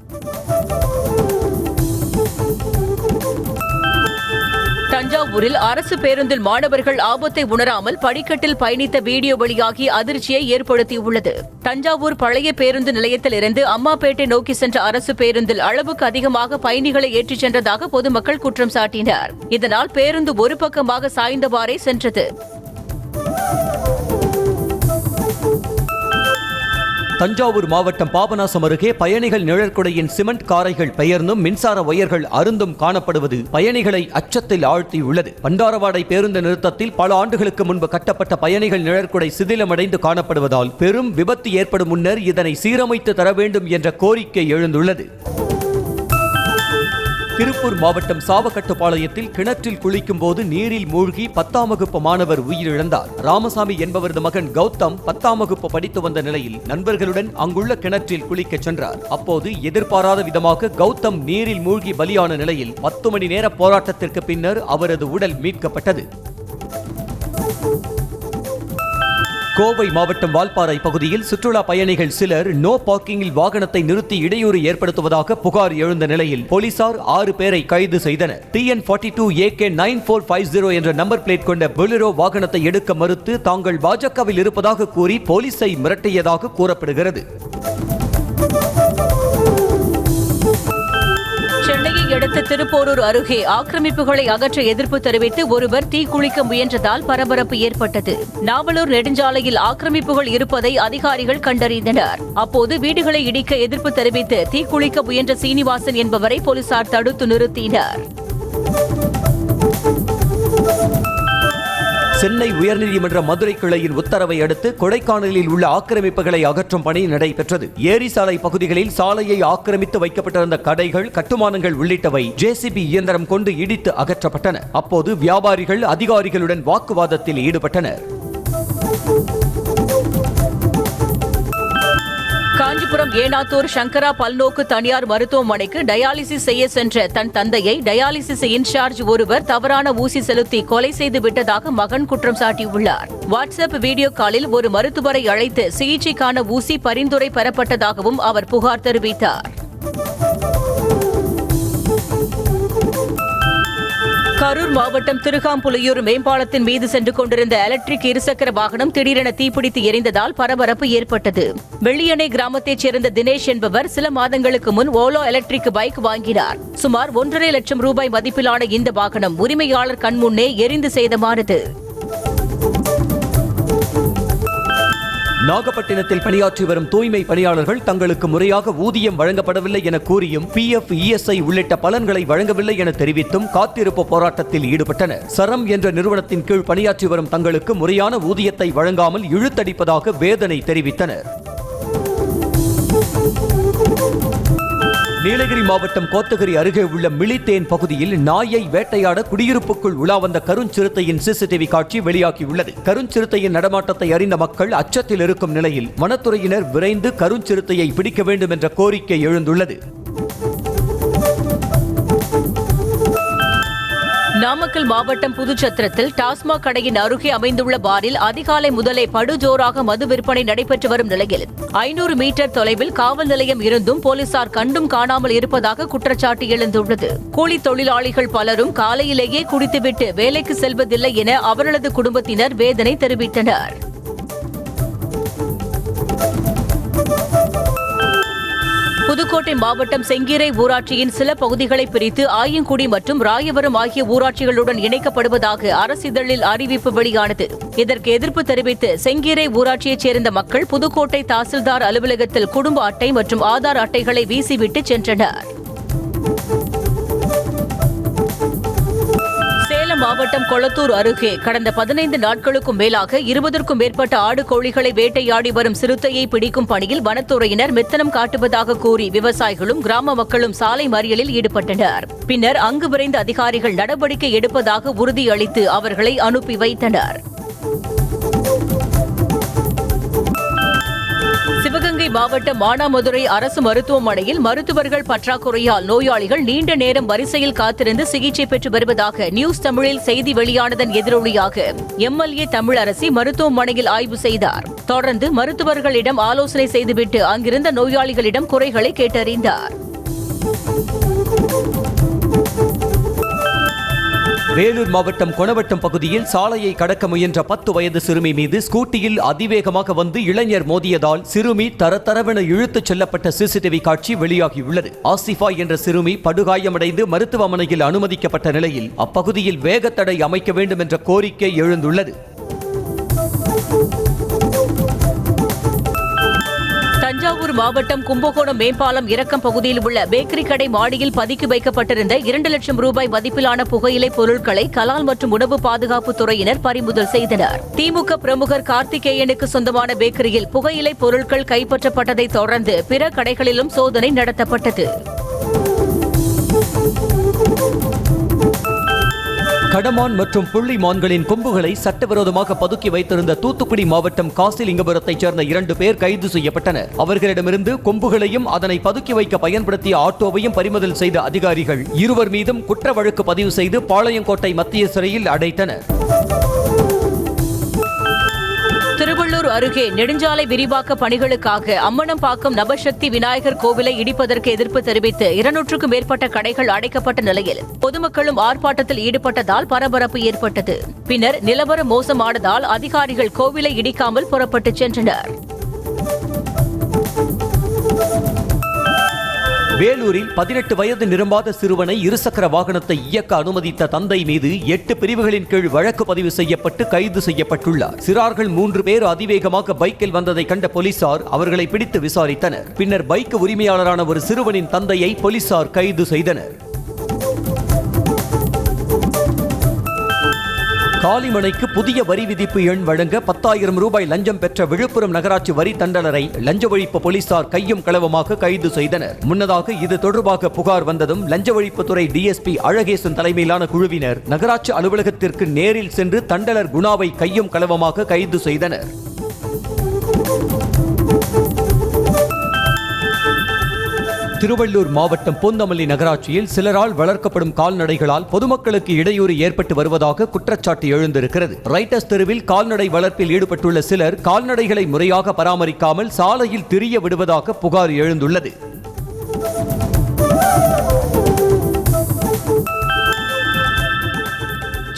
தஞ்சாவூரில் அரசு பேருந்தில் மாணவர்கள் ஆபத்தை உணராமல் படிக்கட்டில் பயணித்த வீடியோ வெளியாகி அதிர்ச்சியை ஏற்படுத்தியுள்ளது. தஞ்சாவூர் பழைய பேருந்து நிலையத்திலிருந்து அம்மாப்பேட்டை நோக்கி சென்ற அரசு பேருந்தில் அளவுக்கு அதிகமாக பயணிகளை ஏற்றிச் சென்றதாக பொதுமக்கள் குற்றம் சாட்டினர். இதனால் பேருந்து ஒரு பக்கமாக சாய்ந்தவாறே சென்றது. தஞ்சாவூர் மாவட்டம் பாபநாசம் அருகே பயணிகள் நிழற்குடையின் சிமெண்ட் காரைகள் பெயர்ந்தும் மின்சார வயர்கள் அருந்தும் காணப்படுவது பயணிகளை அச்சத்தில் ஆழ்த்தியுள்ளது. பண்டாரவாடை பேருந்து நிறுத்தத்தில் பல ஆண்டுகளுக்கு முன்பு கட்டப்பட்ட பயணிகள் நிழற்குடை சிதிலமடைந்து காணப்படுவதால் பெரும் விபத்து ஏற்படும் முன்னர் இதனை சீரமைத்து தர வேண்டும் என்ற கோரிக்கை எழுந்துள்ளது. திருப்பூர் மாவட்டம் சாவக்கட்டுப்பாளையத்தில் கிணற்றில் குளிக்கும் போது நீரில் மூழ்கி 10ஆம் வகுப்பு மாணவர் உயிரிழந்தார். ராமசாமி என்பவரது மகன் கௌதம் 10ஆம் வகுப்பு படித்து வந்த நிலையில் நண்பர்களுடன் அங்குள்ள கிணற்றில் குளிக்க சென்றார். அப்போது எதிர்பாராத விதமாக கௌதம் நீரில் மூழ்கி பலியான நிலையில் 10 மணி நேர போராட்டத்திற்கு பின்னர் அவரது உடல் மீட்கப்பட்டது. கோவை மாவட்டம் வால்பாறை பகுதியில் சுற்றுலா பயணிகள் சிலர் நோ பார்க்கிங்கில் வாகனத்தை நிறுத்தி இடையூறு ஏற்படுத்துவதாக புகார் எழுந்த நிலையில் போலீசார் 6 பேரை கைது செய்தனர். TN42 AK 9450 என்ற நம்பர் பிளேட் கொண்ட பொலிரோ வாகனத்தை எடுக்க மறுத்து தாங்கள் பாஜகவில் இருப்பதாக கூறி போலீசை மிரட்டியதாக கூறப்படுகிறது. சென்னையை அடுத்த திருப்போரூர் அருகே ஆக்கிரமிப்புகளை அகற்ற எதிர்ப்பு தெரிவித்து ஒருவர் தீக்குளிக்க முயன்றதால் பரபரப்பு ஏற்பட்டது. நாவலூர் நெடுஞ்சாலையில் ஆக்கிரமிப்புகள் இருப்பதை அதிகாரிகள் கண்டறிந்தனர். அப்போது வீடுகளை இடிக்க எதிர்ப்பு தெரிவித்து தீக்குளிக்க முயன்ற சீனிவாசன் என்பவரை போலீசார் தடுத்து நிறுத்தினர். சென்னை உயர்நீதிமன்ற மதுரை கிளையின் உத்தரவை அடுத்து கொடைக்கானலில் உள்ள ஆக்கிரமிப்புகளை அகற்றும் பணி நடைபெற்றது. ஏரி சாலை பகுதிகளில் சாலையை ஆக்கிரமித்து வைக்கப்பட்டிருந்த கடைகள், கட்டுமானங்கள் உள்ளிட்டவை JCB இயந்திரம் கொண்டு இடித்து அகற்றப்பட்டன. அப்போது வியாபாரிகள் அதிகாரிகளுடன் வாக்குவாதத்தில் ஈடுபட்டனர். காஞ்சிபுரம் ஏனாத்தூர் சங்கரா பல்நோக்கு தனியார் மருத்துவமனைக்கு டயாலிசிஸ் செய்ய சென்ற தன் தந்தையை டயாலிசிஸ் இன்சார்ஜ் ஒருவர் தவறான ஊசி செலுத்தி கொலை செய்து விட்டதாக மகன் குற்றம் சாட்டியுள்ளார். வாட்ஸ்அப் வீடியோ காலில் ஒரு மருத்துவரை அழைத்து சிகிச்சைக்கான ஊசி பரிந்துரை பெறப்பட்டதாகவும் அவர் புகார் தெரிவித்தார். கரூர் மாவட்டம் திருகாம்புலியூர் மேம்பாலத்தின் மீது சென்று கொண்டிருந்த எலக்ட்ரிக் இருசக்கர வாகனம் திடீரென தீப்பிடித்து எரிந்ததால் பரபரப்பு ஏற்பட்டது. வெள்ளியணை கிராமத்தைச் சேர்ந்த தினேஷ் என்பவர் சில மாதங்களுக்கு முன் ஓலோ எலக்ட்ரிக் பைக் வாங்கினார். சுமார் 1.5 லட்சம் ரூபாய் மதிப்பிலான இந்த வாகனம் உரிமையாளர் கண்முன்னே எரிந்து சேதமானது. நாகப்பட்டினத்தில் பணியாற்றி வரும் தூய்மை பணியாளர்கள் தங்களுக்கு முறையாக ஊதியம் வழங்கப்படவில்லை என கூறியும் PF, ESI உள்ளிட்ட பலன்களை வழங்கவில்லை என தெரிவித்தும் காத்திருப்பு போராட்டத்தில் ஈடுபட்டனர். சரம் என்ற நிறுவனத்தின் கீழ் பணியாற்றி வரும் தங்களுக்கு முறையான ஊதியத்தை வழங்காமல் இழுத்தடிப்பதாக வேதனை தெரிவித்தனர். நீலகிரி மாவட்டம் கோத்தகிரி அருகே உள்ள மிளித்தேன் பகுதியில் நாயை வேட்டையாட குடியிருப்புக்குள் உலா வந்த கருஞ்சிறுத்தையின் சிசிடிவி காட்சி வெளியாகியுள்ளது. கருஞ்சிறுத்தையின் நடமாட்டத்தை அறிந்த மக்கள் அச்சத்தில் இருக்கும் நிலையில் வனத்துறையினர் விரைந்து கருஞ்சிறுத்தையை பிடிக்க வேண்டும் என்ற கோரிக்கை எழுந்துள்ளது. நாமக்கல் மாவட்டம் புதுச்சத்திரத்தில் டாஸ்மாக் கடையின் அருகே அமைந்துள்ள பாரில் அதிகாலை முதலே படுஜோராக மது விற்பனை நடைபெற்று வரும் நிலையில் 500 மீட்டர் தொலைவில் காவல் நிலையம் இருந்தும் போலீசார் கண்டும் காணாமல் இருப்பதாக குற்றச்சாட்டு எழுந்துள்ளது. கூலி தொழிலாளிகள் பலரும் காலையிலேயே குடித்துவிட்டு வேலைக்கு செல்வதில்லை என அவர்களது குடும்பத்தினர் வேதனை தெரிவித்தனர். புதுக்கோட்டை மாவட்டம் செங்கீரை ஊராட்சியின் சில பகுதிகளை பிரித்து ஆயங்குடி மற்றும் ராயவரம் ஆகிய ஊராட்சிகளுடன் இணைக்கப்படுவதாக அரசிதழில் அறிவிப்பு வெளியானது. இதற்கு எதிர்ப்பு தெரிவித்து செங்கீரை ஊராட்சியைச் சேர்ந்த மக்கள் புதுக்கோட்டை தாசில்தார் அலுவலகத்தில் குடும்ப அட்டை மற்றும் ஆதார் அட்டைகளை வீசிவிட்டு சென்றனர். மாவட்டம் கொளத்தூர் அருகே கடந்த 15 நாட்களுக்கும் மேலாக 20க்கும் மேற்பட்ட ஆடு கோழிகளை வேட்டையாடி வரும் சிறுத்தையை பிடிக்கும் பணியில் வனத்துறையினர் மெத்தனம் காட்டுவதாக கூறி விவசாயிகளும் கிராம மக்களும் சாலை மறியலில் ஈடுபட்டனர். பின்னர் அங்கு விரைந்த அதிகாரிகள் நடவடிக்கை எடுப்பதாக உறுதியளித்து அவர்களை அனுப்பி வைத்தனர். சிவகங்கை மாவட்டம் மானாமதுரை அரசு மருத்துவமனையில் மருத்துவர்கள் பற்றாக்குறையால் நோயாளிகள் நீண்ட நேரம் வரிசையில் காத்திருந்து சிகிச்சை பெற்று வருவதாக நியூஸ் தமிழில் செய்தி வெளியானதன் எதிரொலியாக எம்எல்ஏ தமிழரசி மருத்துவமனையில் ஆய்வு செய்தார். தொடர்ந்து மருத்துவர்களிடம் ஆலோசனை செய்துவிட்டு அங்கிருந்த நோயாளிகளிடம் குறைகளை கேட்டறிந்தார். வேலூர் மாவட்டம் கொணவட்டம் பகுதியில் சாலையை கடக்க முயன்ற 10 வயது சிறுமி மீது ஸ்கூட்டியில் அதிவேகமாக வந்து இளைஞர் மோதியதால் சிறுமி தரதரவென இழுத்துச் செல்லப்பட்ட சிசிடிவி காட்சி வெளியாகியுள்ளது. ஆசிஃபா என்ற சிறுமி படுகாயமடைந்து மருத்துவமனையில் அனுமதிக்கப்பட்ட நிலையில் அப்பகுதியில் வேகத்தடை அமைக்க வேண்டும் என்ற கோரிக்கை எழுந்துள்ளது. தஞ்சாவூர் மாவட்டம் கும்பகோணம் மேம்பாலம் இறக்கம் பகுதியில் உள்ள பேக்கரி கடை மாடியில் பதுக்கி வைக்கப்பட்டிருந்த 2 லட்சம் ரூபாய் மதிப்பிலான புகையிலை பொருட்களை கலால் மற்றும் உணவு பாதுகாப்பு துறையினர் பறிமுதல் செய்தனர். திமுக பிரமுகர் கார்த்திகேயனுக்கு சொந்தமான பேக்கரியில் புகையிலை பொருட்கள் கைப்பற்றப்பட்டதை தொடர்ந்து பிற கடைகளிலும் சோதனை நடத்தப்பட்டது. கடமான் மற்றும் புள்ளி மான்களின் கொம்புகளை சட்டவிரோதமாக பதுக்கி வைத்திருந்த தூத்துக்குடி மாவட்டம் காசிலிங்கபுரத்தைச் சேர்ந்த 2 பேர் கைது செய்யப்பட்டனர். அவர்களிடமிருந்து கொம்புகளையும் அதனை பதுக்கி வைக்க பயன்படுத்திய ஆட்டோவையும் பறிமுதல் செய்த அதிகாரிகள் இருவர் மீதும் குற்ற வழக்கு பதிவு செய்து பாளையங்கோட்டை மத்திய சிறையில் அடைத்தனர். திருவள்ளூர் அருகே நெடுஞ்சாலை விரிவாக்க பணிகளுக்காக அம்மனம்பாக்கம் நவசக்தி விநாயகர் கோவிலை இடிப்பதற்கு எதிர்ப்பு தெரிவித்து 200க்கும் மேற்பட்ட கடைகள் அடைக்கப்பட்ட நிலையில் பொதுமக்களும் ஆர்ப்பாட்டத்தில் ஈடுபட்டதால் பரபரப்பு ஏற்பட்டது. பின்னர் நிலவரம் மோசமானதால் அதிகாரிகள் கோவிலை இடிக்காமல் புறப்பட்டுச் சென்றனர். வேலூரில் 18 வயது நிரம்பாத சிறுவனை இருசக்கர வாகனத்தை இயக்க அனுமதித்த தந்தை மீது 8 பிரிவுகளின் கீழ் வழக்கு பதிவு செய்யப்பட்டு கைது செய்யப்பட்டுள்ளார். சிறார்கள் 3 பேர் அதிவேகமாக பைக்கில் வந்ததை கண்ட போலீசார் அவர்களை பிடித்து விசாரித்தனர். பின்னர் பைக் உரிமையாளரான ஒரு சிறுவனின் தந்தையை போலீசார் கைது செய்தனர். காலிமனைக்கு புதிய வரி விதிப்பு எண் வழங்க 10,000 ரூபாய் லஞ்சம் பெற்ற விழுப்புரம் நகராட்சி வரி தண்டலரை லஞ்ச ஒழிப்பு போலீசார் கையும் களவுமாக கைது செய்தனர். முன்னதாக இது தொடர்பாக புகார் வந்ததும் லஞ்ச ஒழிப்புத்துறை டிஎஸ்பி அழகேசன் தலைமையிலான குழுவினர் நகராட்சி அலுவலகத்திற்கு நேரில் சென்று தண்டலர் குணாவை கையும் களவுமாக கைது செய்தனர். திருவள்ளூர் மாவட்டம் பூந்தமல்லி நகராட்சியில் சிலரால் வளர்க்கப்படும் கால்நடைகளால் பொதுமக்களுக்கு இடையூறு ஏற்பட்டு வருவதாக குற்றச்சாட்டு எழுந்திருக்கிறது. ரைட்டர்ஸ் தெருவில் கால்நடை வளர்ப்பில் ஈடுபட்டுள்ள சிலர் கால்நடைகளை முறையாக பராமரிக்காமல் சாலையில் திரிய விடுவதாக புகார் எழுந்துள்ளது.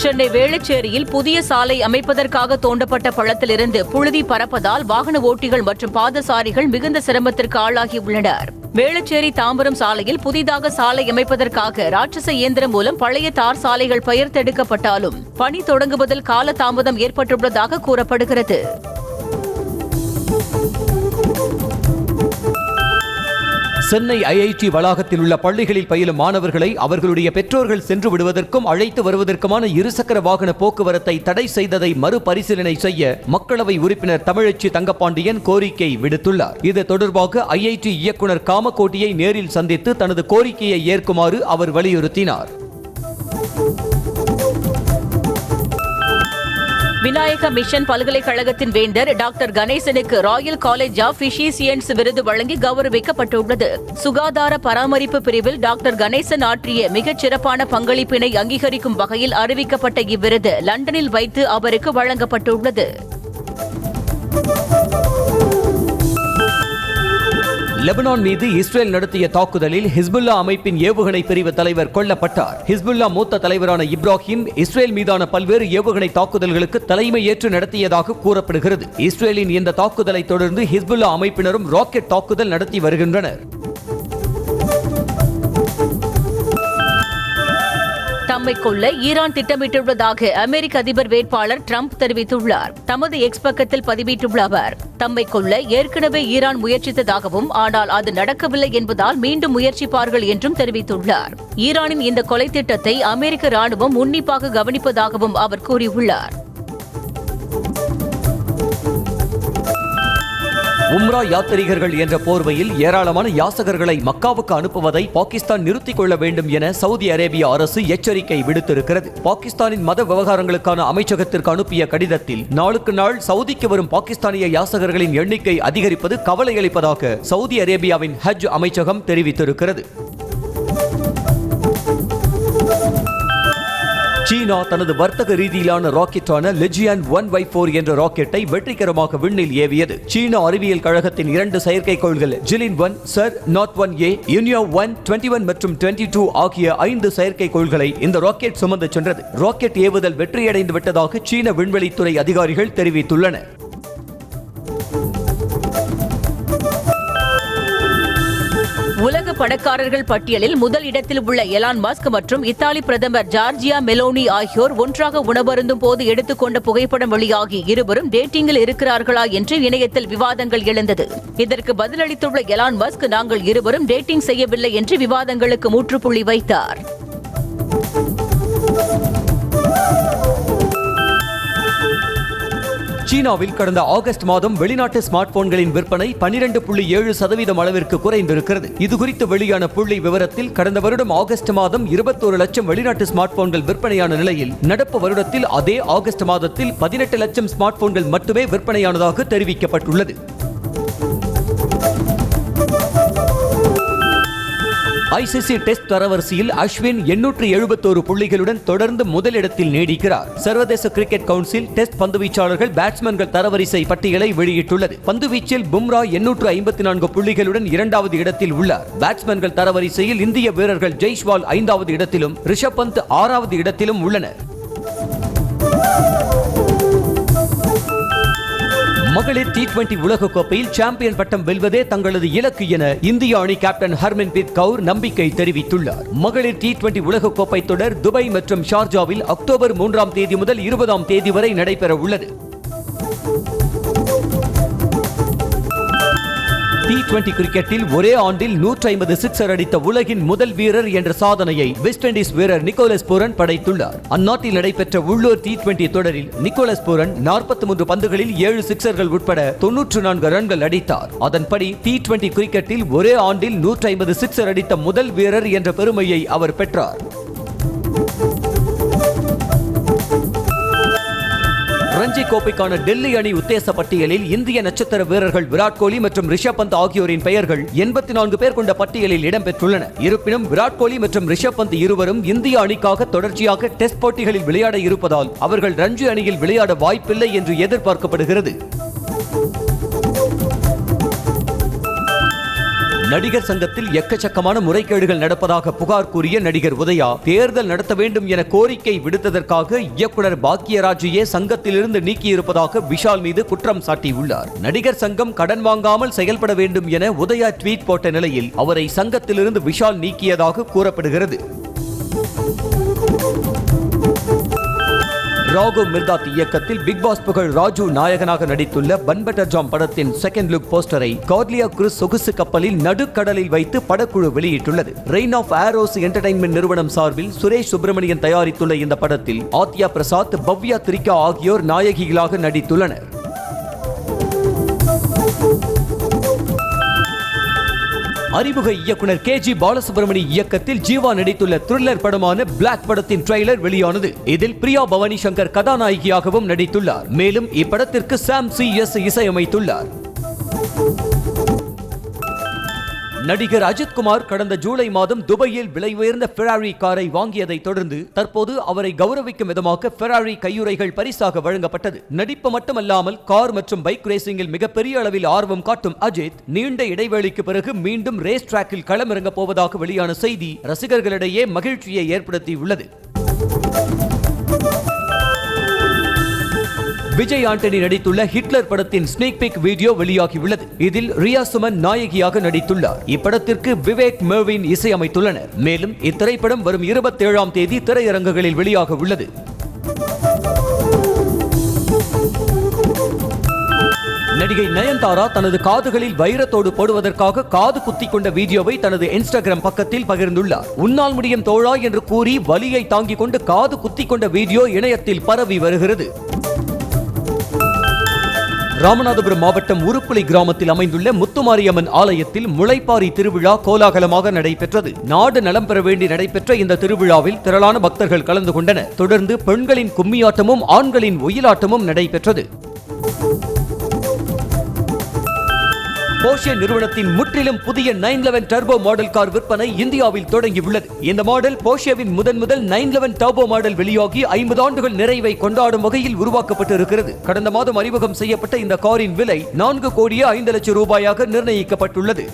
சென்னை வேளச்சேரியில் புதிய சாலை அமைப்பதற்காக தோண்டப்பட்ட பள்ளத்திலிருந்து புழுதி பறப்பதால் வாகன ஓட்டிகள் மற்றும் பாதசாரிகள் மிகுந்த சிரமத்திற்கு ஆளாகியுள்ளனர். வேளச்சேரி தாம்பரம் சாலையில் புதிதாக சாலை அமைப்பதற்காக ராட்சச இயந்திரம் மூலம் பழைய தார் சாலைகள் பெயர்த்தெடுக்கப்பட்டாலும் பணி தொடங்குவதில் கால தாமதம் ஏற்பட்டுள்ளதாக கூறப்படுகிறது. சென்னை IIT வளாகத்தில் உள்ள பள்ளிகளில் பயிலும் மாணவர்களை அவர்களுடைய பெற்றோர்கள் சென்று விடுவதற்கும் அழைத்து வருவதற்குமான இருசக்கர வாகன போக்குவரத்தை தடை செய்ததை மறுபரிசீலனை செய்ய மக்களவை உறுப்பினர் தமிழச்சி தங்கப்பாண்டியன் கோரிக்கை விடுத்துள்ளார். இது தொடர்பாக IIT இயக்குனர் காமகோட்டியை நேரில் சந்தித்து தனது கோரிக்கையை ஏற்குமாறு அவர் வலியுறுத்தினார். விநாயக மிஷன் பல்கலைக்கழகத்தின் வேந்தர் டாக்டர் கணேசனுக்கு ராயல் காலேஜ் ஆஃப் பிசிசியன்ஸ் விருது வழங்கி கௌரவிக்கப்பட்டுள்ளது. சுகாதார பராமரிப்பு பிரிவில் டாக்டர் கணேசன் ஆற்றிய மிகச் சிறப்பான பங்களிப்பினை அங்கீகரிக்கும் வகையில் அறிவிக்கப்பட்ட இவ்விருது லண்டனில் வைத்து அவருக்கு வழங்கப்பட்டுள்ளது. லெபனான் மீது இஸ்ரேல் நடத்திய தாக்குதலில் ஹிஸ்புல்லா அமைப்பின் ஏவுகணை பிரிவு தலைவர் கொல்லப்பட்டார். ஹிஸ்புல்லா மூத்த தலைவரான இப்ராஹிம் இஸ்ரேல் மீதான பல்வேறு ஏவுகணை தாக்குதல்களுக்கு தலைமை ஏற்று நடத்தியதாக கூறப்படுகிறது. இஸ்ரேலின் இந்த தாக்குதலை தொடர்ந்து ஹிஸ்புல்லா அமைப்பினரும் ராக்கெட் தாக்குதல் நடத்தி வருகின்றனர். தம்மை கொல்ல ஈரான் திட்டமிட்டுள்ளதாக அமெரிக்க அதிபர் வேட்பாளர் டிரம்ப் தெரிவித்துள்ளார். தமது எக்ஸ் பக்கத்தில் பதிவிட்டுள்ள அவர், தம்மை கொல்ல ஏற்கனவே ஈரான் முயற்சித்ததாகவும் ஆனால் அது நடக்கவில்லை என்பதால் மீண்டும் முயற்சிப்பார்கள் என்றும் தெரிவித்துள்ளார். ஈரானின் இந்த கொலை திட்டத்தை அமெரிக்க ராணுவம் உன்னிப்பாக கவனிப்பதாகவும் அவர் கூறியுள்ளார். உம்ரா யாத்ரீகர்கள் என்ற போர்வையில் ஏராளமான யாசகர்களை மக்காவுக்கு அனுப்புவதை பாகிஸ்தான் நிறுத்திக் கொள்ள வேண்டும் என சவுதி அரேபிய அரசு எச்சரிக்கை விடுத்திருக்கிறது. பாகிஸ்தானின் மத விவகாரங்களுக்கான அமைச்சகத்திற்கு அனுப்பிய கடிதத்தில் நாளுக்கு நாள் சவுதிக்கு வரும் பாகிஸ்தானிய யாசகர்களின் எண்ணிக்கை அதிகரிப்பது கவலை அளிப்பதாக சவுதி அரேபியாவின் ஹஜ் அமைச்சகம் தெரிவித்திருக்கிறது. சீனா தனது வர்த்தக ரீதியிலான ராக்கெட்டான லெஜியான் 1Y4 என்ற ராக்கெட்டை வெற்றிகரமாக விண்ணில் ஏவியது. சீன அறிவியல் கழகத்தின் 2 செயற்கைக்கோள்கள் ஜிலின் 1, சர் நாட் 1A, யூனியா 1, 21 மற்றும் 22 ஆகிய 5 செயற்கைக்கோள்களை இந்த ராக்கெட் சுமந்து சென்றது. ராக்கெட் ஏவுதல் வெற்றியடைந்து விட்டதாக சீன விண்வெளித்துறை அதிகாரிகள் தெரிவித்துள்ளனர். உலக பணக்காரர்கள் பட்டியலில் முதல் இடத்தில் உள்ள எலான் மஸ்க் மற்றும் இத்தாலி பிரதமர் ஜார்ஜியா மெலோனி ஆகியோர் ஒன்றாக உணவருந்தும் போது எடுத்துக்கொண்ட புகைப்படம் வெளியாகி இருவரும் டேட்டிங்கில் இருக்கிறார்களா என்று இணையத்தில் விவாதங்கள் எழுந்தது. இதற்கு பதிலளித்துள்ள எலான் மஸ்க், நாங்கள் இருவரும் டேட்டிங் செய்யவில்லை என்று விவாதங்களுக்கு முற்றுப்புள்ளி வைத்தார். சீனாவில் கடந்த ஆகஸ்ட் மாதம் வெளிநாட்டு ஸ்மார்ட் போன்களின் விற்பனை 12.7% அளவிற்கு குறைந்திருக்கிறது. இதுகுறித்து வெளியான புள்ளி விவரத்தில் கடந்த வருடம் ஆகஸ்ட் மாதம் 21 லட்சம் வெளிநாட்டு ஸ்மார்ட் போன்கள் விற்பனையான நிலையில் நடப்பு வருடத்தில் அதே ஆகஸ்ட் மாதத்தில் 18 லட்சம் ஸ்மார்ட் போன்கள் மட்டுமே விற்பனையானதாக தெரிவிக்கப்பட்டுள்ளது. ICC டெஸ்ட் தரவரிசையில் அஸ்வின் 871 புள்ளிகளுடன் தொடர்ந்து முதலிடத்தில் நீடிக்கிறார். சர்வதேச கிரிக்கெட் கவுன்சில் டெஸ்ட் பந்துவீச்சாளர்கள் பேட்ஸ்மேன்கள் தரவரிசை பட்டியலை வெளியிட்டுள்ளது. பந்துவீச்சில் பும்ரா 854 புள்ளிகளுடன் 2வது இடத்தில் உள்ளார். பேட்ஸ்மேன்கள் தரவரிசையில் இந்திய வீரர்கள் ஜெய்ஸ்வால் 5வது இடத்திலும் ரிஷப் பந்த் 6வது இடத்திலும் உள்ளனர். மகளிர் T20 உலகக்கோப்பையில் சாம்பியன் பட்டம் வெல்வதே தங்களது இலக்கு என இந்திய அணி கேப்டன் ஹர்மன்பிரீத் கவுர் நம்பிக்கை தெரிவித்துள்ளார். மகளிர் T20 உலகக்கோப்பை தொடர் துபாய் மற்றும் ஷார்ஜாவில் அக்டோபர் 3ஆம் தேதி முதல் 20ஆம் தேதி வரை நடைபெற உள்ளது. T20 கிரிக்கெட்டில் ஒரே ஆண்டில் 150 சிக்ஸர் அடித்த உலகின் முதல் வீரர் என்ற சாதனையை வெஸ்ட் இண்டீஸ் வீரர் நிக்கோலஸ் பூரன் படைத்துள்ளார். அந்நாட்டில் நடைபெற்ற உள்ளூர் T20 தொடரில் நிக்கோலஸ் பூரன் 43 பந்துகளில் 7 சிக்ஸர்கள் உட்பட 94 ரன்கள் அடித்தார். அதன்படி T20 கிரிக்கெட்டில் ஒரே ஆண்டில் 150 சிக்ஸர் அடித்த முதல் வீரர் என்ற பெருமையை அவர் பெற்றார். ரஞ்சி கோப்பைக்கான டெல்லி அணி உத்தேச பட்டியலில் இந்திய நட்சத்திர வீரர்கள் விராட் கோலி மற்றும் ரிஷப் பந்த் ஆகியோரின் பெயர்கள் 84 பேர் கொண்ட பட்டியலில் இடம்பெற்றுள்ளன. இருப்பினும் விராட் கோலி மற்றும் ரிஷப் பந்த் இருவரும் இந்திய அணிக்காக தொடர்ச்சியாக டெஸ்ட் போட்டிகளில் விளையாட இருப்பதால் அவர்கள் ரஞ்சி அணியில் விளையாட வாய்ப்பில்லை என்று எதிர்பார்க்கப்படுகிறது. நடிகர் சங்கத்தில் எக்கச்சக்கமான முறைகேடுகள் நடப்பதாக புகார் கூறிய நடிகர் உதயா தேர்தல் நடத்த வேண்டும் என கோரிக்கை விடுத்ததற்காக இயக்குனர் பாக்யராஜையே சங்கத்திலிருந்து நீக்கியிருப்பதாக விஷால் மீது குற்றம் சாட்டியுள்ளார். நடிகர் சங்கம் கடன் வாங்காமல் செயல்பட வேண்டும் என உதயா ட்வீட் போட்ட நிலையில் அவரை சங்கத்திலிருந்து விஷால் நீக்கியதாக கூறப்படுகிறது. ராகவ் மிர்தாத் இயக்கத்தில் பிக் பாஸ் புகழ் ராஜு நாயகனாக நடித்துள்ள பன்பட்டர் ஜாம் படத்தின் செகண்ட் லுக் போஸ்டரை கார்லியா குரூஸ் சொகுசு கப்பலில் நடுக்கடலில் வைத்து படக்குழு வெளியிட்டுள்ளது. ரெயின் ஆஃப் ஆரோஸ் என்டர்டைன்மெண்ட் நிறுவனம் சார்பில் சுரேஷ் சுப்பிரமணியன் தயாரித்துள்ள இந்த படத்தில் ஆத்யா பிரசாத், பவ்யா திரிகா ஆகியோர் நாயகிகளாக நடித்துள்ளனர். அறிமுக இயக்குனர் KG பாலசுப்ரமணி இயக்கத்தில் ஜீவா நடித்துள்ள த்ரில்லர் படமான பிளாக் படத்தின் ட்ரெய்லர் வெளியானது. இதில் பிரியா பவானி சங்கர் கதாநாயகியாகவும் நடித்துள்ளார். மேலும் இப்படத்திற்கு சாம் CS இசையமைத்துள்ளார். நடிகர் அஜித்குமார் கடந்த ஜூலை மாதம் துபாயில் விலை உயர்ந்த ஃபெராரி காரை வாங்கியதை தொடர்ந்து தற்போது அவரை கௌரவிக்கும் விதமாக ஃபெராரி கையுறைகள் பரிசாக வழங்கப்பட்டது. நடிப்பு மட்டுமல்லாமல் கார் மற்றும் பைக் ரேசிங்கில் மிகப்பெரிய அளவில் ஆர்வம் காட்டும் அஜித் நீண்ட இடைவேளைக்கு பிறகு மீண்டும் ரேஸ் டிராக்கில் களமிறங்க போவதாக வெளியான செய்தி ரசிகர்களிடையே மகிழ்ச்சியை ஏற்படுத்தியுள்ளது. விஜய் ஆண்டனி நடித்துள்ள ஹிட்லர் படத்தின் ஸ்னீக் பீக் வீடியோ வெளியாகியுள்ளது. இதில் ரியா சுமன் நாயகியாக நடித்துள்ளார். இப்படத்திற்கு விவேக் மெர்வின் இசையமைத்துள்ளனர். மேலும் இத்திரைப்படம் வரும் 27ஆம் தேதி திரையரங்குகளில் வெளியாக உள்ளது. நடிகை நயன்தாரா தனது காதுகளில் வைரத்தோடு போடுவதற்காக காது குத்திக் கொண்ட வீடியோவை தனது இன்ஸ்டாகிராம் பக்கத்தில் பகிர்ந்துள்ளார். உன்னால் முடியும் தோழா என்று கூறி வலியை தாங்கிக் கொண்டு காது குத்திக் கொண்ட வீடியோ இணையத்தில் பரவி வருகிறது. ராமநாதபுரம் மாவட்டம் உருப்புளி கிராமத்தில் அமைந்துள்ள முத்துமாரியம்மன் ஆலயத்தில் முளைப்பாரி திருவிழா கோலாகலமாக நடைபெற்றது. நாடு நலம் பெற வேண்டி நடைபெற்ற இந்த திருவிழாவில் திரளான பக்தர்கள் கலந்து கொண்டனர். தொடர்ந்து பெண்களின் கும்மியாட்டமும் ஆண்களின் ஒயிலாட்டமும் நடைபெற்றது. போர்ஷே நிறுவனத்தின் முற்றிலும் புதிய 911 டர்போ மாடல் கார் விற்பனை இந்தியாவில் தொடங்கியுள்ளது. இந்த மாடல் போர்ஷேவின் முதல் 911 டர்போ மாடல் வெளியாகி 50 ஆண்டுகள் நிறைவை கொண்டாடும் வகையில் உருவாக்கப்பட்டு இருக்கிறது. கடந்த மாதம் அறிமுகம் செய்யப்பட்ட இந்த காரின் விலை 4,05,00,000 ரூபாயாக நிர்ணயிக்கப்பட்டுள்ளது.